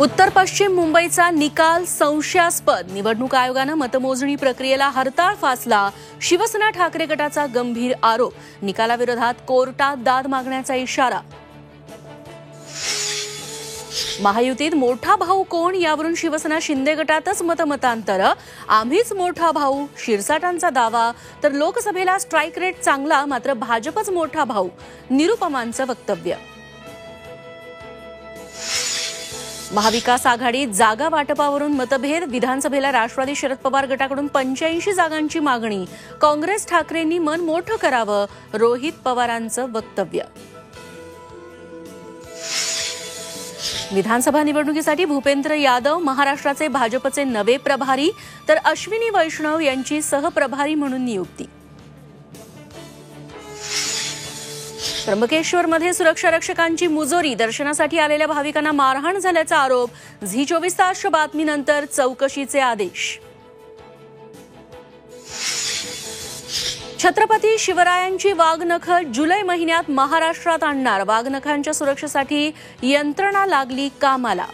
उत्तर पश्चिम मुंबईचा निकाल संशयास्पद. निवडणूक आयोगानं मतमोजणी प्रक्रियेला हरताळ फासला. शिवसेना ठाकरे गटाचा गंभीर आरोप. निकालाविरोधात कोर्टात दाद मागण्याचा इशारा. महायुतीत मोठा भाऊ कोण यावरून शिवसेना शिंदे गटातच मतमतांतर. आम्हीच मोठा भाऊ शिरसाटांचा दावा. तर लोकसभेला स्ट्राईक रेट चांगला, मात्र भाजपच मोठा भाऊ. निरुपमांचं वक्तव्य. महाविकास आघाडीत जागा वाटपावरून मतभेद. विधानसभेला राष्ट्रवादी शरद पवार गटाकडून 85 जागांची मागणी. काँग्रेस ठाकरेंनी मन मोठं करावं. रोहित पवारांचं वक्तव्य. विधानसभा निवडणुकीसाठी भूपेंद्र यादव महाराष्ट्राचे भाजपचे नवे प्रभारी, तर अश्विनी वैष्णव यांची सहप्रभारी म्हणून नियुक्ती. त्र्यंबकेश्वरमध्ये सुरक्षा रक्षकांची मुजोरी. दर्शनासाठी आलेल्या भाविकांना मारहाण झाल्याचा आरोप. झी 24 तासच्या बातमीनंतर चौकशीचे आदेश. छत्रपती शिवरायांची वाघनखं जुलै महिन्यात महाराष्ट्रात आणणार. वाघनखांच्या सुरक्षेसाठी यंत्रणा लागली कामाला.